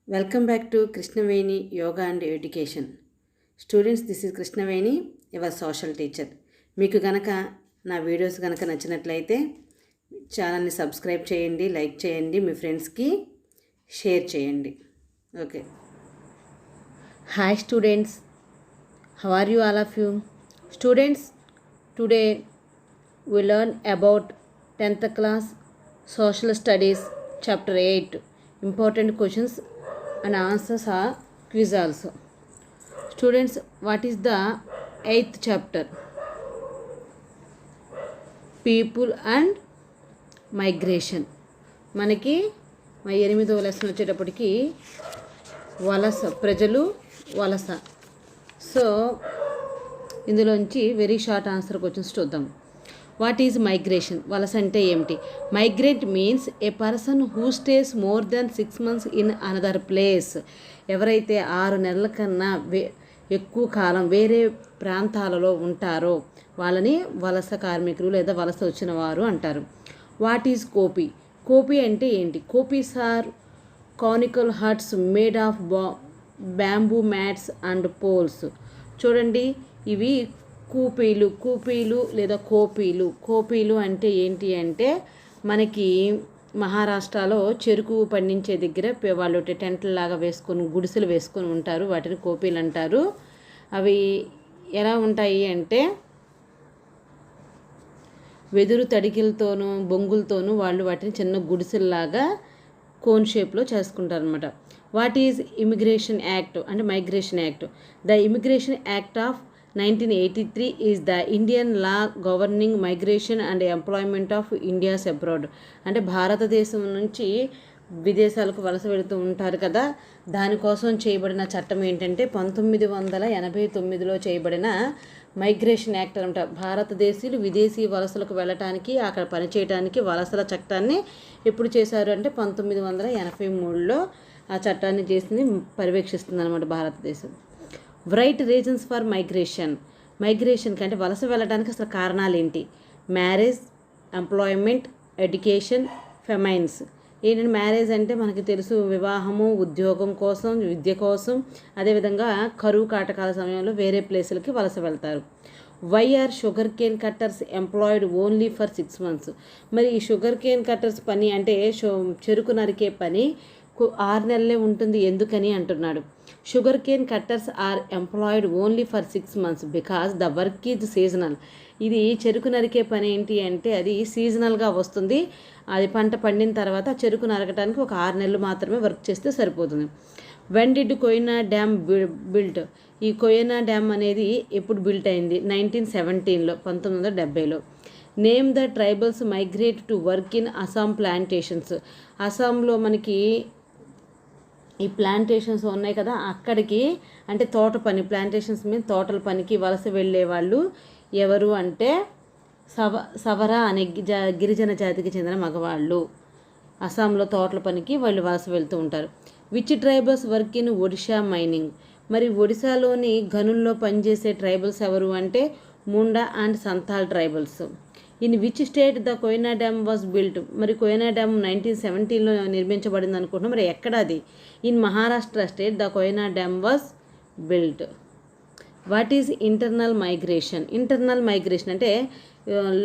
Welcome back to Krishnaveni Yoga and Education. Students, this is Krishnaveni, your social teacher. మీకు గనక నా videos గనక నచ్చినట్లయితే ఛానల్ని సబ్స్క్రైబ్ చేయండి, లైక్ చేయండి, మీ ఫ్రెండ్స్కి షేర్ చేయండి. Okay. Hi students, how are you all of you? Students, today we learn about 10th class social studies chapter 8 important questions and answers are quiz also. Students, what is the 8th chapter? People and migration. మనకి 8వ lesson వచ్చేటప్పటికి వలస, ప్రజలు వలస. So ఇందులోంచి very short answer questions చూద్దాం. What is migration? వలస అంటే ఏమిటి? Migrate means A person who stays more than 6 months in another place. ఎవరైతే 6 నెలల కన్నా ఎక్కువ కాలం వేరే ప్రాంతాలలో ఉంటారో వాళ్ళని వలస కార్మికులు లేదా వలస వచ్చిన వారు అంటారు. What is కోపీ? కోపీ అంటే ఏంటి? కోపీస్ are conical huts made of bamboo mats and poles. చూడండి, ఇవి కూపీలు లేదా కోపీలు అంటే ఏంటి అంటే, మనకి మహారాష్ట్రలో చెరుకు పండించే దగ్గర వాళ్ళు టెంట్లలాగా వేసుకొని గుడిసెలు వేసుకొని ఉంటారు, వాటిని కోపీలు అంటారు. అవి ఎలా ఉంటాయి అంటే వెదురు తడికిలతోనూ బొంగులతోనూ వాళ్ళు వాటిని చిన్న గుడిసెల్లాగా కోన్ షేప్లో చేసుకుంటారు అనమాట. వాట్ ఈజ్ ఇమిగ్రేషన్ యాక్ట్ అంటే migration act? The immigration act of 1983 is the Indian law governing migration and employment of Indians abroad. అంటే భారతదేశం నుంచి విదేశాలకు వలస వెళుతూ ఉంటారు కదా, దానికోసం చేయబడిన చట్టం ఏంటంటే 1989లో చేయబడిన మైగ్రేషన్ యాక్ట్ అనమాట. భారతదేశీయులు విదేశీ వలసలకు వెళ్ళటానికి, అక్కడ పనిచేయడానికి వలసల చట్టాన్ని ఎప్పుడు చేశారు అంటే 1983లో ఆ చట్టాన్ని చేసింది, పర్యవేక్షిస్తుంది అనమాట భారతదేశం. రైట్ రీజన్స్ ఫర్ మైగ్రేషన్కి అంటే వలస వెళ్ళడానికి అసలు కారణాలు ఏంటి? Marriage, employment, education, famines. ఏంటంటే మ్యారేజ్ అంటే మనకి తెలుసు, వివాహము, ఉద్యోగం కోసం, విద్య కోసం, అదేవిధంగా కరువు కాటకాల సమయంలో వేరే ప్లేసులకి వలస వెళ్తారు. Why are sugar cane cutters employed only for 6 months? మరి ఈ షుగర్ కేన్ కట్టర్స్ పని అంటే చెరుకు నరికే పని 6 నెలలే ఉంటుంది, ఎందుకని అంటున్నాడు. Sugar cane cutters are employed only for 6 months because the work is seasonal. ఇది చెరుకు నరికే పని ఏంటి అంటే అది సీజనల్గా వస్తుంది. అది పంట పండిన తర్వాత చెరుకు నరకడానికి ఒక 6 నెలలు మాత్రమే వర్క్ చేస్తే సరిపోతుంది. When did Koyna dam built? ఈ కోయినా డ్యామ్ అనేది ఎప్పుడు బిల్ట్ అయింది? 1917లో, 1970లో. Name the tribals migrate to work in Assam plantations. అస్సాంలో మనకి ఈ ప్లాంటేషన్స్ ఉన్నాయి కదా, అక్కడికి అంటే తోట పని, ప్లాంటేషన్స్ మీద తోటల పనికి వలస వెళ్ళే వాళ్ళు ఎవరు అంటే సవరా అనే గిరిజన జాతికి చెందిన మగవాళ్ళు అస్సాంలో తోటల పనికి వాళ్ళు వలస వెళ్తూ ఉంటారు. Which tribals work in Odisha mining? మరి ఒడిశాలోని గనుల్లో పనిచేసే ట్రైబల్స్ ఎవరు అంటే Munda and Santal tribals. In which state the Koyna dam was built? మరి కోయినా డ్యామ్ 1917లో నిర్మించబడింది అనుకుంటున్నాం, మరి ఎక్కడ అది? In Maharashtra state the Koyna dam was built. What is internal migration అంటే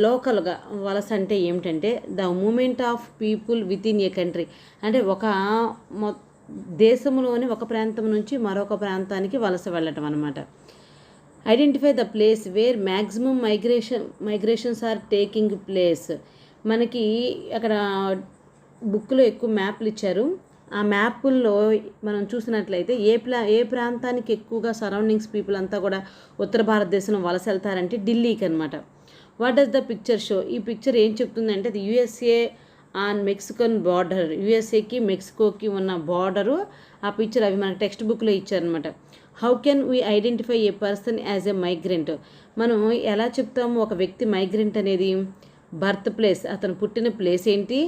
లోకల్గా వలస అంటే ఏమిటంటే the movement of people within a country. అంటే ఒక దేశంలోని ఒక ప్రాంతం నుంచి మరొక ప్రాంతానికి వలస వెళ్ళటం అనమాట. Identify the place where maximum migrations are taking place. మనకి అక్కడ బుక్లో ఎక్కువ మ్యాప్లు ఇచ్చారు. ఆ మ్యాపుల్లో మనం చూసినట్లయితే ఏ ప్రాంతానికి ఎక్కువగా సరౌండింగ్స్ పీపుల్ అంతా కూడా ఉత్తర భారతదేశంలో వలస వెళ్తారంటే ఢిల్లీకి అనమాట. What does the picture show? ఈ పిక్చర్ ఏం చెప్తుందంటే అది యుఎస్ఏ ఆన్ మెక్సికన్ బార్డర్, యుఎస్ఏకి మెక్సికోకి ఉన్న బార్డరు. ఆ పిక్చర్ అవి మనకి టెక్స్ట్ బుక్లో ఇచ్చారనమాట. How can we identify A person as a migrant? మనం ఎలా చెప్తాము ఒక వ్యక్తి మైగ్రెంట్ అనేది? బర్త్ ప్లేస్, అతను పుట్టిన ప్లేస్ ఏంటి,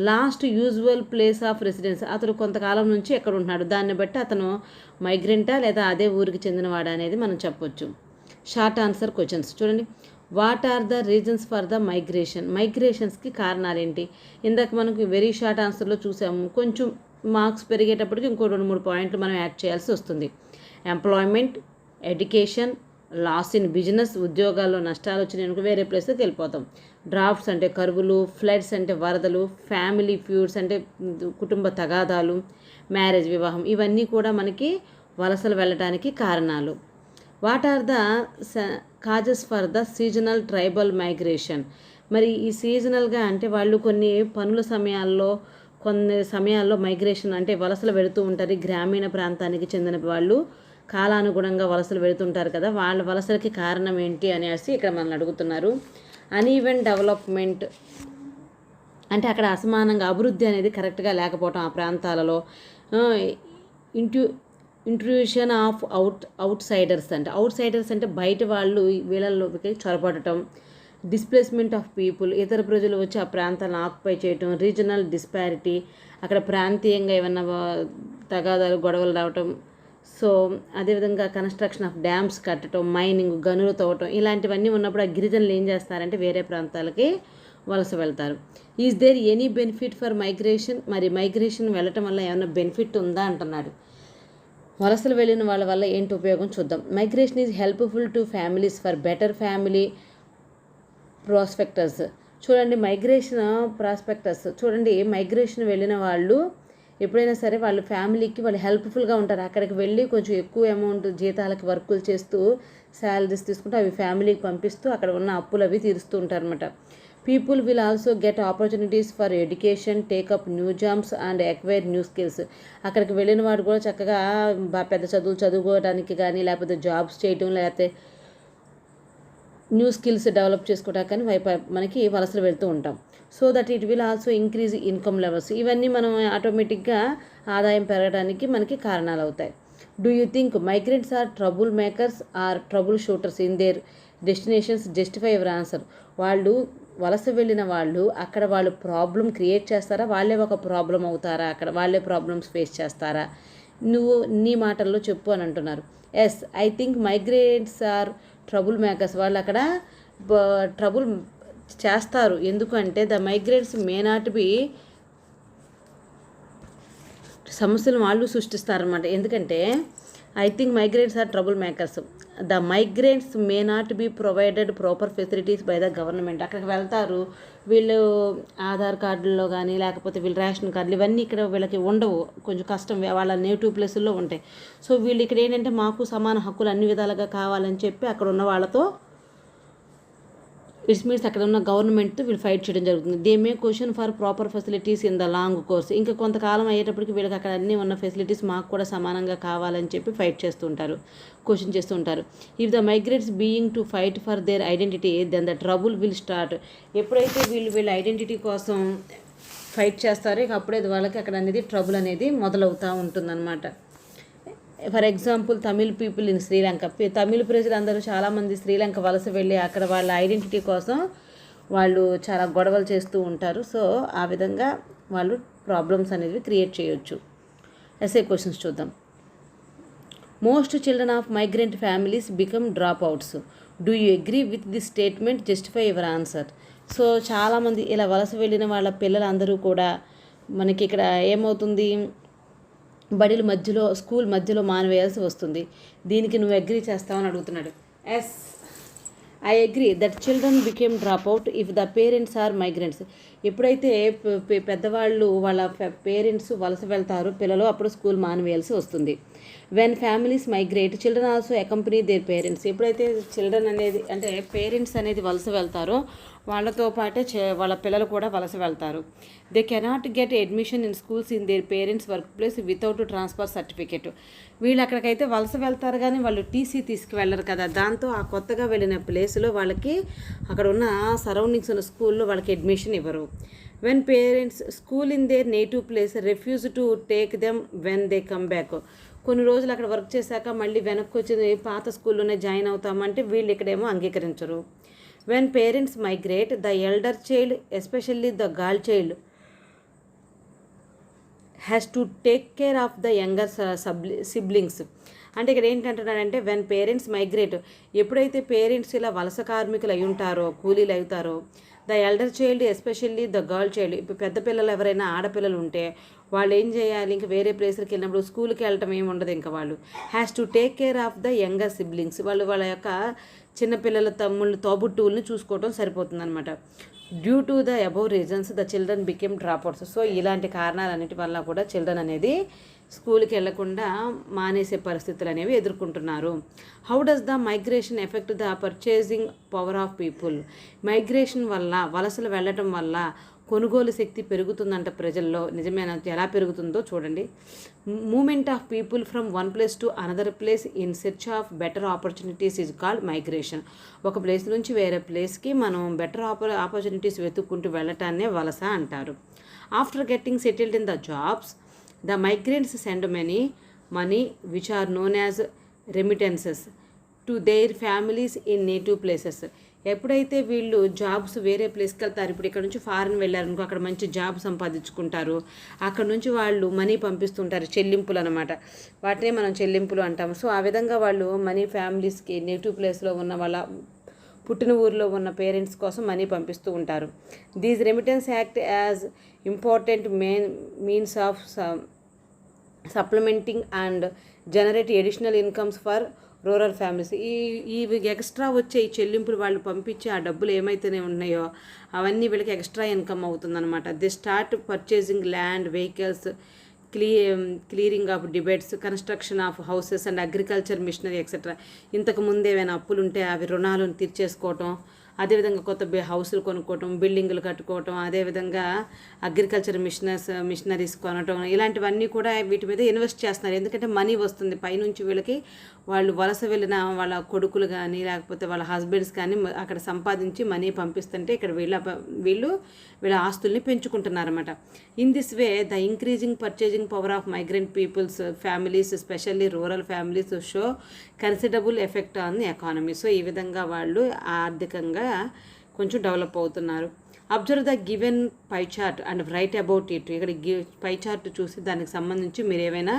last usual place of residence, అతను కొంతకాలం నుంచి ఎక్కడ ఉంటున్నాడు, దాన్ని బట్టి అతను మైగ్రెంటా లేదా అదే ఊరికి చెందినవాడా అనేది మనం చెప్పొచ్చు. షార్ట్ ఆన్సర్ క్వశ్చన్స్ చూడండి. What are the reasons for the మైగ్రేషన్స్కి కారణాలు ఏంటి? ఇందాక మనకు వెరీ షార్ట్ ఆన్సర్లో చూసాము, కొంచెం మార్క్స్ పెరిగేటప్పటికి ఇంకో 2-3 పాయింట్లు మనం యాడ్ చేయాల్సి వస్తుంది. Employment, education, loss in business, ఉద్యోగాల్లో నష్టాలు వచ్చినాయనుకో వేరే ప్లేస్కి వెళ్ళిపోతాం. డ్రాఫ్ట్స్ అంటే కరువులు, ఫ్లడ్స్ అంటే వరదలు, ఫ్యామిలీ ఫ్యూడ్స్ అంటే కుటుంబ తగాదాలు, మ్యారేజ్ వివాహం, ఇవన్నీ కూడా మనకి వలసలు వెళ్ళటానికి కారణాలు. What are the causes for the seasonal tribal migration? మరి ఈ సీజనల్గా అంటే వాళ్ళు కొన్ని పనుల సమయాల్లో కొన్ని సమయాల్లో మైగ్రేషన్ అంటే వలసలు వెళుతూ ఉంటారు. గ్రామీణ ప్రాంతానికి చెందిన వాళ్ళు కాలానుగుణంగా వలసలు వెళుతుంటారు కదా, వాళ్ళ వలసలకి కారణం ఏంటి అనేసి ఇక్కడ మనల్ని అడుగుతున్నారు. అన్ఈవెన్ డెవలప్మెంట్ అంటే అక్కడ అసమానంగా అభివృద్ధి అనేది కరెక్ట్గా లేకపోవటం ఆ ప్రాంతాలలో. ఇంట్రూషన్ ఆఫ్ అవుట్ సైడర్స్ అంటే బయట వాళ్ళు వీళ్ళలోకి చొరబడటం. డిస్ప్లేస్మెంట్ ఆఫ్ పీపుల్, ఇతర ప్రజలు వచ్చి ఆ ప్రాంతాలను ఆక్యుపై చేయటం. రీజనల్ డిస్పారిటీ, అక్కడ ప్రాంతీయంగా ఏమన్నా తగాదాలు గొడవలు రావటం. సో అదేవిధంగా కన్స్ట్రక్షన్ ఆఫ్ డ్యామ్స్ కట్టడం, మైనింగ్, గనులు తవ్వటం, ఇలాంటివన్నీ ఉన్నప్పుడు ఆ గిరిజనులు ఏం చేస్తారంటే వేరే ప్రాంతాలకి వలస వెళ్తారు. Is there any benefit for migration? మరి మైగ్రేషన్ వెళ్ళటం వల్ల ఏమైనా బెనిఫిట్ ఉందా అంటున్నాడు. వలసలు వెళ్ళిన వాళ్ళ వల్ల ఏంటి ఉపయోగం చూద్దాం. Migration is helpful to families for better family prospectus. చూడండి మైగ్రేషన్ ప్రాస్పెక్టస్ చూడండి, మైగ్రేషన్ వెళ్ళిన వాళ్ళు ఎప్పుడైనా సరే వాళ్ళ ఫ్యామిలీకి వాళ్ళు హెల్ప్ఫుల్గా ఉంటారు. అక్కడికి వెళ్ళి కొంచెం ఎక్కువ అమౌంట్ జీతాలకి వర్కులు చేస్తూ శాలరీస్ తీసుకుంటూ అవి ఫ్యామిలీకి పంపిస్తూ అక్కడ ఉన్న అప్పులు అవి తీరుస్తూ ఉంటారు అనమాట. People will also get opportunities for education, take up new jobs and acquire new skills. అక్కడికి వెళ్ళిన వాడు కూడా చక్కగా పెద్ద చదువులు చదువుకోవడానికి కానీ, లేకపోతే జాబ్స్ చేయటం, లేకపోతే న్యూ స్కిల్స్ డెవలప్ చేసుకోవడానికి కానీ మనకి వలసలు వెళ్తూ ఉంటాం. So that it will also increase income levels. ఇవన్నీ మనం ఆటోమేటిక్గా ఆదాయం పెరగడానికి మనకి కారణాలు అవుతాయి. Do you think migrants are trouble makers or trouble shooters in their destinations? Justify your answer. వాళ్ళు వలస వెళ్ళిన వాళ్ళు అక్కడ వాళ్ళు ప్రాబ్లం క్రియేట్ చేస్తారా, వాళ్ళే ఒక ప్రాబ్లం అవుతారా, అక్కడ వాళ్ళే ప్రాబ్లమ్స్ ఫేస్ చేస్తారా? నువ్వు నీ మాటల్లో చెప్పు అని అంటున్నారు. Yes, I think migrants are trouble makers. వాళ్ళు అక్కడ ట్రబుల్ చేస్తారు. ఎందుకంటే the migrants may not be, సమస్యలు వాళ్ళు సృష్టిస్తారనమాట. ఎందుకంటే I think migrants are trouble makers. The migrants may not be provided proper facilities by the government. అక్కడికి వెళ్తారు, వీళ్ళు ఆధార్ కార్డుల్లో కానీ లేకపోతే వీళ్ళు రేషన్ కార్డులు ఇవన్నీ ఇక్కడ వీళ్ళకి ఉండవు, కొంచెం కష్టం, వాళ్ళ నేటివ్ ప్లేసుల్లో ఉంటాయి. సో వీళ్ళు ఇక్కడ ఏంటంటే మాకు సమాన హక్కులు అన్ని విధాలుగా కావాలని చెప్పి అక్కడ ఉన్న వాళ్ళతో ఇట్స్ మీన్స్ అక్కడ ఉన్న గవర్నమెంట్తో వీళ్ళు ఫైట్ చేయడం జరుగుతుంది. They may question for proper facilities in the long course. ఇంకా కొంతకాలం అయ్యేటప్పటికి వీళ్ళకి అక్కడ అన్నీ ఉన్న ఫెసిలిటీస్ మాకు కూడా సమానంగా కావాలని చెప్పి ఫైట్ చేస్తుంటారు, క్వశ్చన్ చేస్తుంటారు. If the migrates being to fight for their identity then the trouble will start. ఎప్పుడైతే వీళ్ళ ఐడెంటిటీ కోసం ఫైట్ చేస్తారో ఇక అప్పుడే వాళ్ళకి అక్కడ అనేది ట్రబుల్ అనేది మొదలవుతూ ఉంటుందన్నమాట. For example Tamil people in Sri Lanka. తమిళ ప్రజలందరూ చాలామంది శ్రీలంక వలస వెళ్ళి అక్కడ వాళ్ళ ఐడెంటిటీ కోసం వాళ్ళు చాలా గొడవలు చేస్తూ ఉంటారు. సో ఆ విధంగా వాళ్ళు ప్రాబ్లమ్స్ అనేవి క్రియేట్ చేయొచ్చు. ఎస్ఏ క్వశ్చన్స్ చూద్దాం. Most children of migrant families become drop outs. Do you agree with this statement? Justify your answer. So చాలామంది ఇలా వలస వెళ్ళిన వాళ్ళ పిల్లలందరూ కూడా మనకి ఇక్కడ ఏమవుతుంది, బడిల మధ్యలో స్కూల్ మధ్యలో మానివేయాల్సి వస్తుంది. దీనికి నువ్వు అగ్రీ చేస్తావని అడుగుతున్నాడు. Yes, I agree that children became drop out if the parents are migrants. ఎప్పుడైతే పెద్దవాళ్ళు వాళ్ళ పేరెంట్స్ వలస వెళ్తారో పిల్లలు అప్పుడు స్కూల్ మానివేయాల్సి వస్తుంది. When families migrate children also accompany their parents. ఎప్పుడైతే చిల్డ్రన్ అనేది అంటే పేరెంట్స్ అనేది వలస వెళ్తారో వాళ్ళతో పాటే వాళ్ళ పిల్లలు కూడా వలస వెళ్తారు. They cannot get admission in schools in their parents work place without transfer certificate. వీళ్ళు అక్కడికైతే వలస వెళ్తారు కానీ వాళ్ళు టీసీ తీసుకువెళ్ళరు కదా, దాంతో ఆ కొత్తగా వెళ్ళిన ప్లేస్లో వాళ్ళకి అక్కడ ఉన్న సరౌండింగ్స్ ఉన్న స్కూల్లో వాళ్ళకి అడ్మిషన్ ఇవ్వరు. When parents school in their native place refuse to take them when they come back. కొన్ని రోజులు అక్కడ వర్క్ చేశాక మళ్ళీ వెనక్కి వచ్చి పాత స్కూల్లోనే జాయిన్ అవుతామంటే వీళ్ళు ఇక్కడేమో అంగీకరించరు. When parents migrate the elder child especially the girl child has to take care of the younger siblings. అంటే ఇక్కడ ఏంటంటున్నాడంటే వెన్ పేరెంట్స్ మైగ్రేట్, ఎప్పుడైతే పేరెంట్స్ ఇలా వలస కార్మికులు అయి ఉంటారో కూలీలు అవుతారో the elder child especially the girl child, ఇప్పుడు పెద్ద పిల్లలు ఎవరైనా ఆడపిల్లలు ఉంటే వాళ్ళు ఏం చేయాలి, ఇంకా వేరే ప్లేస్కి వెళ్ళినప్పుడు స్కూల్కి వెళ్ళటం ఏమి ఉండదు, ఇంకా వాళ్ళు has to take care of the younger siblings, వాళ్ళ యొక్క చిన్నపిల్లల తమ్ముళ్ళు తోబుట్టువుల్ని చూసుకోవడం సరిపోతుంది అనమాట. Due to the above reasons the children became dropouts. So ఇలాంటి కారణాలన్నిటి వల్ల కూడా చిల్డ్రన్ అనేది స్కూల్కి వెళ్లకుండా మానేసే పరిస్థితులు అనేవి ఎదుర్కొంటున్నారు. How does the migration effect the purchasing power of people? Migration వల్ల, వలసలు వెళ్ళటం వల్ల కొనుగోలు శక్తి పెరుగుతుందంట ప్రజల్లో. నిజమేనా? ఎలా పెరుగుతుందో చూడండి. Movement of people from one place to another place in search of better opportunities is called migration. ఒక ప్లేస్ నుంచి వేరే ప్లేస్కి మనం బెటర్ ఆపర్చునిటీస్ వెతుక్కుంటూ వెళ్ళటాన్నే వలస అంటారు. After getting settled in the jobs, the migrants send money which are known as remittances to their families in native places. ఎప్పుడైతే వీళ్ళు జాబ్స్ వేరే ప్లేస్కి వెళ్తారు, ఇప్పుడు ఇక్కడ నుంచి ఫారెన్ వెళ్ళారనుకో, అక్కడ మంచి జాబ్ సంపాదించుకుంటారు, అక్కడ నుంచి వాళ్ళు మనీ పంపిస్తుంటారు, చెల్లింపులు అనమాట, వాటినే మనం చెల్లింపులు అంటాము. సో ఆ విధంగా వాళ్ళు మనీ ఫ్యామిలీస్కి నేటివ్ ప్లేస్లో ఉన్న వాళ్ళ పుట్టిన ఊరిలో ఉన్న పేరెంట్స్ కోసం మనీ పంపిస్తూ ఉంటారు. These remittance act as important means of supplementing and generate additional incomes for rural families. ఈ ఎక్స్ట్రా వచ్చే ఈ చెల్లింపులు వాళ్ళు పంపించే ఆ డబ్బులు ఏమైతేనే ఉన్నాయో అవన్నీ వీళ్ళకి ఎక్స్ట్రా ఇన్కమ్ అవుతుందన్నమాట. The start purchasing land, vehicles, clearing of debates, construction of houses and agriculture machinery etcetera. ఇంతకు ముందు ఏమైనా అప్పులు ఉంటే అవి రుణాలను తీర్చేసుకోవటం, అదేవిధంగా కొత్త హౌసులు కొనుక్కోవటం, బిల్డింగులు కట్టుకోవటం, అదేవిధంగా అగ్రికల్చర్ మిషనరీస్ కొనటం, ఇలాంటివన్నీ కూడా వీటి మీద ఇన్వెస్ట్ చేస్తున్నారు. ఎందుకంటే మనీ వస్తుంది పైనుంచి వీళ్ళకి. వాళ్ళు వలస వెళ్ళిన వాళ్ళ కొడుకులు కానీ లేకపోతే వాళ్ళ హస్బెండ్స్ కానీ అక్కడ సంపాదించి మనీ పంపిస్తుంటే ఇక్కడ వీళ్ళు వీళ్ళ ఆస్తుల్ని పెంచుకుంటున్నారన్నమాట. In this way the increasing purchasing power of migrant peoples families, especially rural families, show considerable effect on the economy. So ఈ విధంగా వాళ్ళు ఆర్థికంగా కొంచెం డెవలప్ అవుతున్నారు. Observe the given pie chart and write about it. ఇక్కడ pie chart చూసి దానికి సంబంధించి మీరు ఏమైనా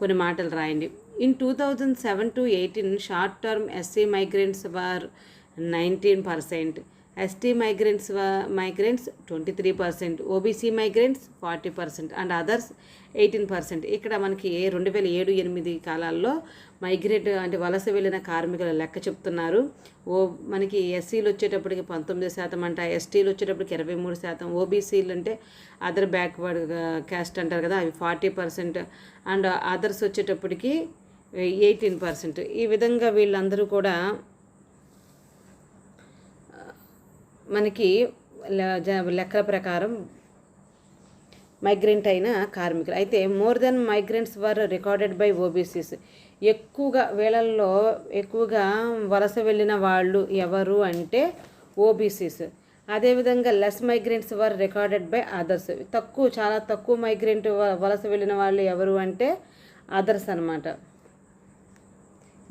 కొన్ని మాటలు రాయండి. In 2007 to 18 short term SC migrants were 19%, ST migrants 23%, OBC migrants 40% and others 18%. ఇక్కడ మనకి 2007-8 కాలాల్లో మైగ్రేట్ అంటే వలస వెళ్ళిన కార్మికుల లెక్క చెప్తున్నారు. మనకి ఎస్సీలు వచ్చేటప్పటికి 19% అంట, ఎస్టీలు వచ్చేటప్పటికి 23%, ఓబీసీలు అంటే అదర్ బ్యాక్వర్డ్ క్యాస్ట్ అంటారు కదా, అవి 40% అండ్ అదర్స్ వచ్చేటప్పటికి 18%. ఈ విధంగా వీళ్ళందరూ కూడా మనకి లెక్కల ప్రకారం మైగ్రెంట్ అయిన కార్మికులు. అయితే more than migrants were recorded by OBCs. వీళ్ళల్లో ఎక్కువగా వలస వెళ్ళిన వాళ్ళు ఎవరు అంటే ఓబీసీస్. అదేవిధంగా less migrants were recorded by others. చాలా తక్కువ మైగ్రెంట్ వలస వెళ్ళిన వాళ్ళు ఎవరు అంటే అదర్స్ అనమాట.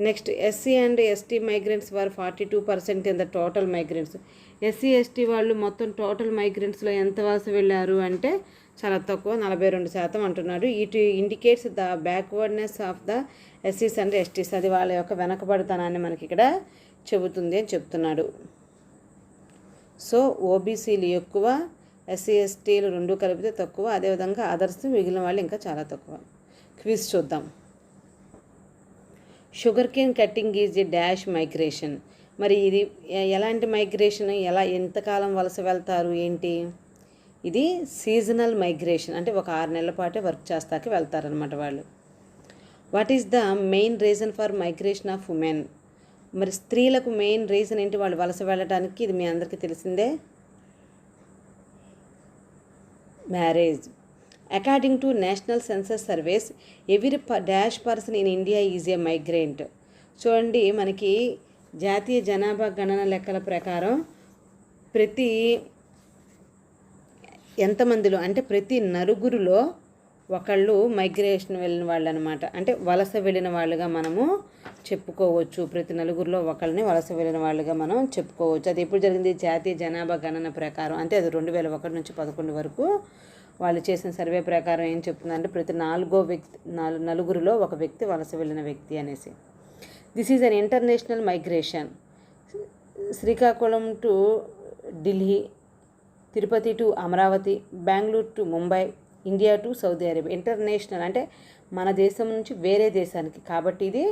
Next SC and ST migrants were 42% in the total migrants. SC ST వాళ్ళు మొత్తం టోటల్ మైగ్రెంట్స్లో ఎంత వలస వెళ్ళారు అంటే చాలా తక్కువ, 42% అంటున్నాడు. It indicates the backwardness of the ఎస్సీస్ అండ్ ఎస్టీస్. అది వాళ్ళ యొక్క వెనకబడితనాన్ని మనకి ఇక్కడ చెబుతుంది అని చెప్తున్నాడు. సో ఓబీసీలు ఎక్కువ, ఎస్సీ ఎస్టీలు రెండు కలిపితే తక్కువ, అదేవిధంగా అదర్స్ మిగిలిన వాళ్ళు ఇంకా చాలా తక్కువ. క్విజ్ చూద్దాం. Sugar cane cutting is a dash migration. మరి ఇది ఎలాంటి మైగ్రేషన్, ఎంతకాలం వలస వెళ్తారు ఏంటి? ఇది సీజనల్ మైగ్రేషన్, అంటే ఒక 6 నెలల పాటే వర్క్ చేస్తాకి వెళ్తారనమాట వాళ్ళు. What is the main reason for migration of women? మరి స్త్రీలకు మెయిన్ రీజన్ ఏంటి వాళ్ళు వలస వెళ్ళడానికి? ఇది మీ అందరికీ తెలిసిందే, marriage. According to national census surveys every dash person in India is a migrant. చూడండి, మనకి జాతీయ జనాభా గణన లెక్కల ప్రకారం ప్రతి ఎంతమందిలో అంటే ప్రతి నలుగురిలో ఒకళ్ళు మైగ్రేషన్ వెళ్ళిన వాళ్ళు అనమాట, అంటే వలస వెళ్ళిన వాళ్ళుగా మనము చెప్పుకోవచ్చు. ప్రతి నలుగురిలో ఒకళ్ళని వలస వెళ్ళిన వాళ్ళుగా మనం చెప్పుకోవచ్చు. అది ఎప్పుడు జరిగింది? జాతీయ జనాభా గణన ప్రకారం, అంటే అది 2001 నుంచి 2011 వరకు వాళ్ళు చేసిన సర్వే ప్రకారం ఏం చెప్తుందంటే ప్రతి నలుగురిలో ఒక వ్యక్తి వలస వెళ్ళిన వ్యక్తి అనేసి. This is an international migration. Srikakulam to Delhi Tirupati to Amaravati, Bengaluru to Mumbai, India to Saudi Arabia. International అంటే మన దేశం నుంచి వేరే దేశానికి, కాబట్టి ఇది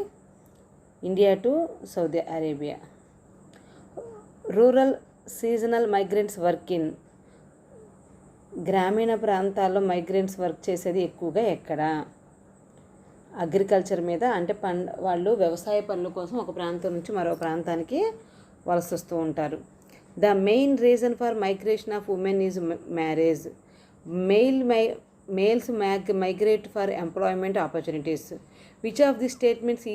India to Saudi Arabia. Rural seasonal migrants work in, గ్రామీణ ప్రాంతాల్లో మైగ్రెంట్స్ వర్క్ చేసేది ఎక్కువగా ఎక్కడ? అగ్రికల్చర్ మీద, అంటే వాళ్ళు వ్యవసాయ పనుల కోసం ఒక ప్రాంతం నుంచి మరో ప్రాంతానికి వలస వస్తూ ఉంటారు. The main reason for migration of women is marriage. Males migrate for employment opportunities. Which of the statements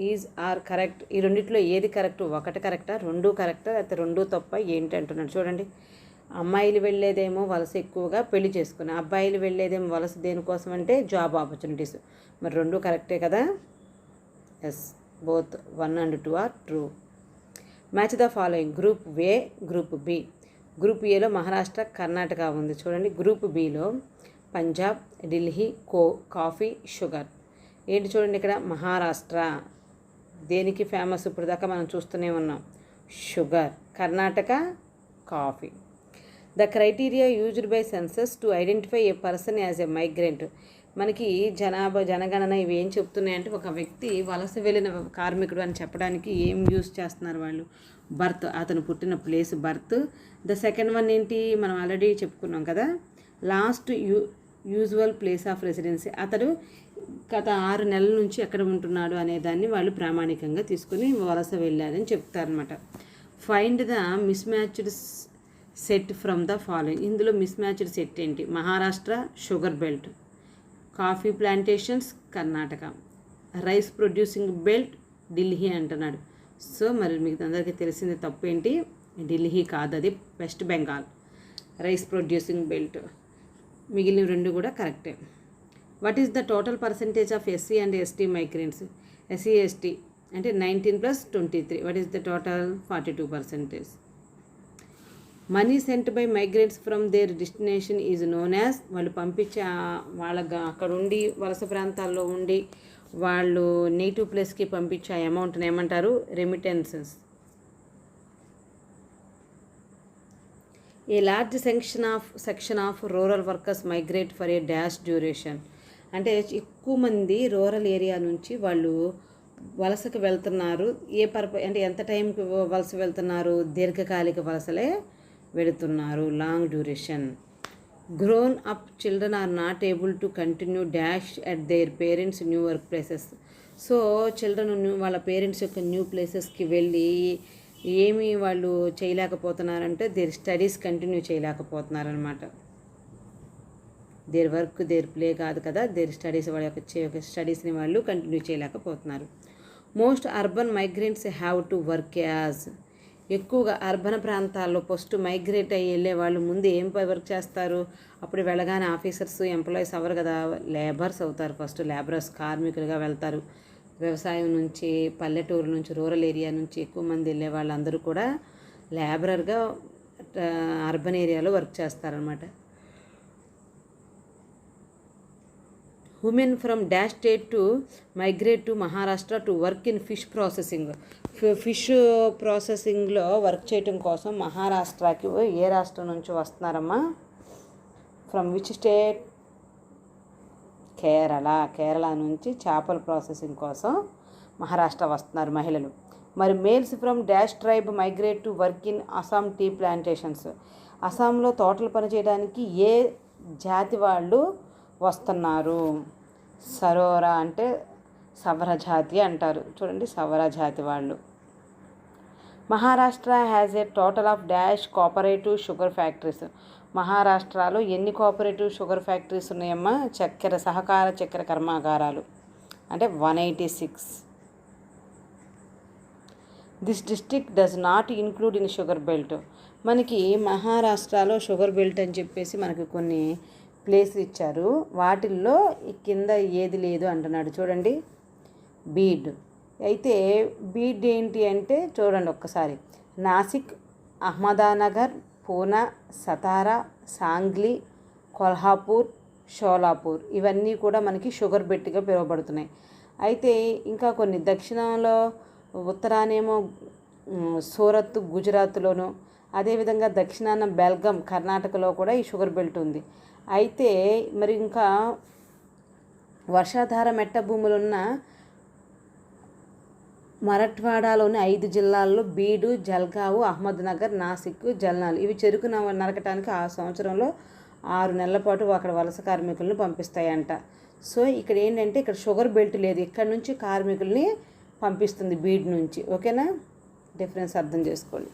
is are correct? ఈ రెండిట్లో ఏది కరెక్ట్? ఒకటి కరెక్టా, రెండు కరెక్టా, లేకపోతే రెండు తప్ప, ఏంటి అంటున్నాడు చూడండి. అమ్మాయిలు వెళ్ళేదేమో వలస ఎక్కువగా పెళ్లి చేసుకుని, అబ్బాయిలు వెళ్ళేదేమో వలస దేనికోసం అంటే జాబ్ ఆపర్చునిటీస్. మరి రెండు కరెక్టే కదా? Yes, both 1 and 2 are true. Match the following. Group A, group B. Group ఏలో మహారాష్ట్ర, కర్ణాటక ఉంది చూడండి. గ్రూప్ బిలో పంజాబ్, ఢిల్లీ, కాఫీ, షుగర్. ఏంటి చూడండి ఇక్కడ, మహారాష్ట్ర దేనికి ఫేమస్? ఇప్పుడు దాకా మనం చూస్తూనే ఉన్నాం, sugar. Karnataka, coffee. The criteria used by census to identify A person as a migrant. మనకి జనగణన ఇవి ఏం చెప్తున్నాయంటే, ఒక వ్యక్తి వలస వెళ్ళిన కార్మికుడు అని చెప్పడానికి ఏం యూజ్ చేస్తున్నారు వాళ్ళు? బర్త్, అతను పుట్టిన place birth. The second one ఏంటి, మనం ఆల్రెడీ చెప్పుకున్నాం కదా, last usual place of residency. అతడు గత 6 నెలల నుంచి ఎక్కడ ఉంటున్నాడు అనే దాన్ని వాళ్ళు ప్రామాణికంగా తీసుకుని వలస వెళ్ళారని చెప్తారనమాట. Find the miss matched set from the following. ఇందులో మిస్ మ్యాచ్డ్ సెట్ ఏంటి? Maharashtra, sugar belt. Coffee plantations, Karnataka. Rice producing belt, Delhi అంటున్నాడు. సో మరి మీకు అందరికీ తెలిసింది తప్పు ఏంటి? ఢిల్లీ కాదు, అది West Bengal. Rice producing belt. మిగిలిన రెండు కూడా కరెక్టే. What is the total percentage of SC and ST migrants? SC ST అంటే 19 + 23. What is the total? 42%. Money sent by migrants from their destination is known as. వాళ్ళు పంపించే అక్కడ ఉండి వలస ప్రాంతాల్లో ఉండి వాళ్ళు నేటివ్ ప్లేస్కి పంపించే అమౌంట్ని ఏమంటారు? Remittances. A large section of rural workers migrate for a dash duration. అంటే ఎక్కువ మంది రూరల్ ఏరియా నుంచి వాళ్ళు వలసకు వెళ్తున్నారు. అంటే ఎంత టైంకి వలస వెళ్తున్నారు? దీర్ఘకాలిక వలసలే వెళుతున్నారు, long duration. Grown up children are not able to continue dash at their parents new work places. So children వాళ్ళ పేరెంట్స్ యొక్క న్యూ ప్లేసెస్కి వెళ్ళి ఏమి వాళ్ళు చేయలేకపోతున్నారంటే దేర్ స్టడీస్ కంటిన్యూ చేయలేకపోతున్నారనమాట. దేర్ వర్క్ దేర్ ప్లే కాదు కదా, దేర్ స్టడీస్, వాళ్ళ యొక్క స్టడీస్ని వాళ్ళు కంటిన్యూ చేయలేకపోతున్నారు. Most urban migrants have to work as. ఎక్కువగా అర్బన్ ప్రాంతాల్లో ఫస్ట్ మైగ్రేట్ అయ్యి వెళ్ళే వాళ్ళు ముందు ఏం వర్క్ చేస్తారు? అప్పుడు వెళ్ళగానే ఆఫీసర్స్, ఎంప్లాయీస్ అవ్వరు కదా, లేబర్స్ అవుతారు. ఫస్ట్ లేబరర్స్, కార్మికులుగా వెళ్తారు. వ్యవసాయం నుంచి, పల్లెటూరు నుంచి, రూరల్ ఏరియా నుంచి ఎక్కువ మంది వెళ్ళే వాళ్ళందరూ కూడా లేబరర్గా అర్బన్ ఏరియాలో వర్క్ చేస్తారనమాట. Women from dash state to migrate to Maharashtra to work in fish processing. Fish ప్రాసెసింగ్లో వర్క్ చేయటం కోసం మహారాష్ట్రకి ఏ రాష్ట్రం నుంచి వస్తున్నారమ్మా? From which state? కేరళ నుంచి చేపల ప్రాసెసింగ్ కోసం మహారాష్ట్ర వస్తున్నారు మహిళలు. మరి males from dash tribe migrate to work in Assam tea plantations. అస్సాంలో తోటలు పనిచేయడానికి ఏ జాతి వాళ్ళు వస్తున్నారు? సరోరా అంటే సవర జాతి అంటారు చూడండి, సవర జాతి వాళ్ళు. Maharashtra has a total of dash cooperative sugar factories. మహారాష్ట్రలో ఎన్ని కోఆపరేటివ్ షుగర్ ఫ్యాక్టరీస్ ఉన్నాయమ్మా? సహకార చక్కెర కర్మాగారాలు అంటే 186. This district does not include in sugar belt. మనకి మహారాష్ట్రలో షుగర్ బెల్ట్ అని చెప్పేసి మనకి కొన్ని ప్లేస్ ఇచ్చారు, వాటిల్లో కింద ఏది లేదు అంటున్నాడు చూడండి. బీడ్. అయితే బీడ్ ఏంటి అంటే చూడండి ఒక్కసారి, నాసిక్, అహ్మదానగర్, పూనా, సతారా, సాంగ్లీ, కొల్హాపూర్, షోలాపూర్ ఇవన్నీ కూడా మనకి షుగర్ బెల్ట్గా పిలువబడుతున్నాయి. అయితే ఇంకా కొన్ని దక్షిణంలో, ఉత్తరానేమో సూరత్ గుజరాత్లోను, అదేవిధంగా దక్షిణాన బెల్గం కర్ణాటకలో కూడా ఈ షుగర్ బెల్ట్ ఉంది. అయితే మరి ఇంకా వర్షాధార మెట్ట భూములున్న మరఠ్వాడాలోని 5 జిల్లాల్లో బీడు, జల్గావు, అహ్మద్నగర్, నాసిక్, జల్నాలు ఇవి చెరుకు నరకటానికి ఆ సంవత్సరంలో 6 నెలల పాటు అక్కడ వలస కార్మికులను పంపిస్తాయంట. సో ఇక్కడ ఏంటంటే ఇక్కడ షుగర్ బెల్ట్ లేదు, ఇక్కడ నుంచి కార్మికుల్ని పంపిస్తుంది బీడ్ నుంచి. ఓకేనా, డిఫరెన్స్ అర్థం చేసుకోండి.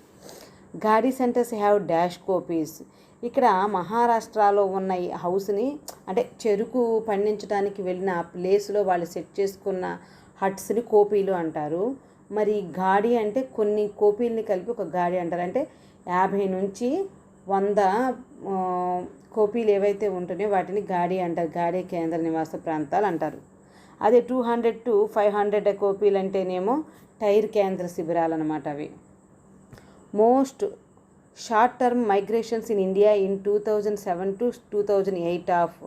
గాడీ సెంటర్స్ హ్యావ్ డాష్ కోపీస్. ఇక్కడ మహారాష్ట్రలో ఉన్న ఈ హౌస్ని అంటే చెరుకు పండించడానికి వెళ్ళిన ఆ ప్లేస్లో వాళ్ళు సెట్ చేసుకున్న హట్స్ని కోపీలు అంటారు. మరి గాడి అంటే కొన్ని కోపీల్ని కలిపి ఒక గాడి అంటారు. అంటే 50 నుంచి 100 కోపీలు ఏవైతే ఉంటున్నాయో వాటిని గాడి అంటారు. గాడి కేంద్ర నివాస ప్రాంతాలు అంటారు. అదే 200 to 500 కోపీలు అంటేనేమో టైర్ కేంద్ర శిబిరాలు అన్నమాట అవి. Most short term migrations in India in 2007 to 2008 of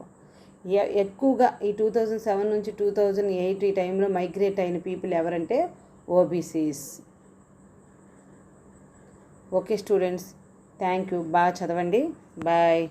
ఎక్కువగా ఈ 2007 నుంచి 2008 ఈ టైంలో మైగ్రేట్ అయిన పీపుల్ ఎవరంటే OBCs. Okay students, thank you. బాగా చదవండి. బాయ్.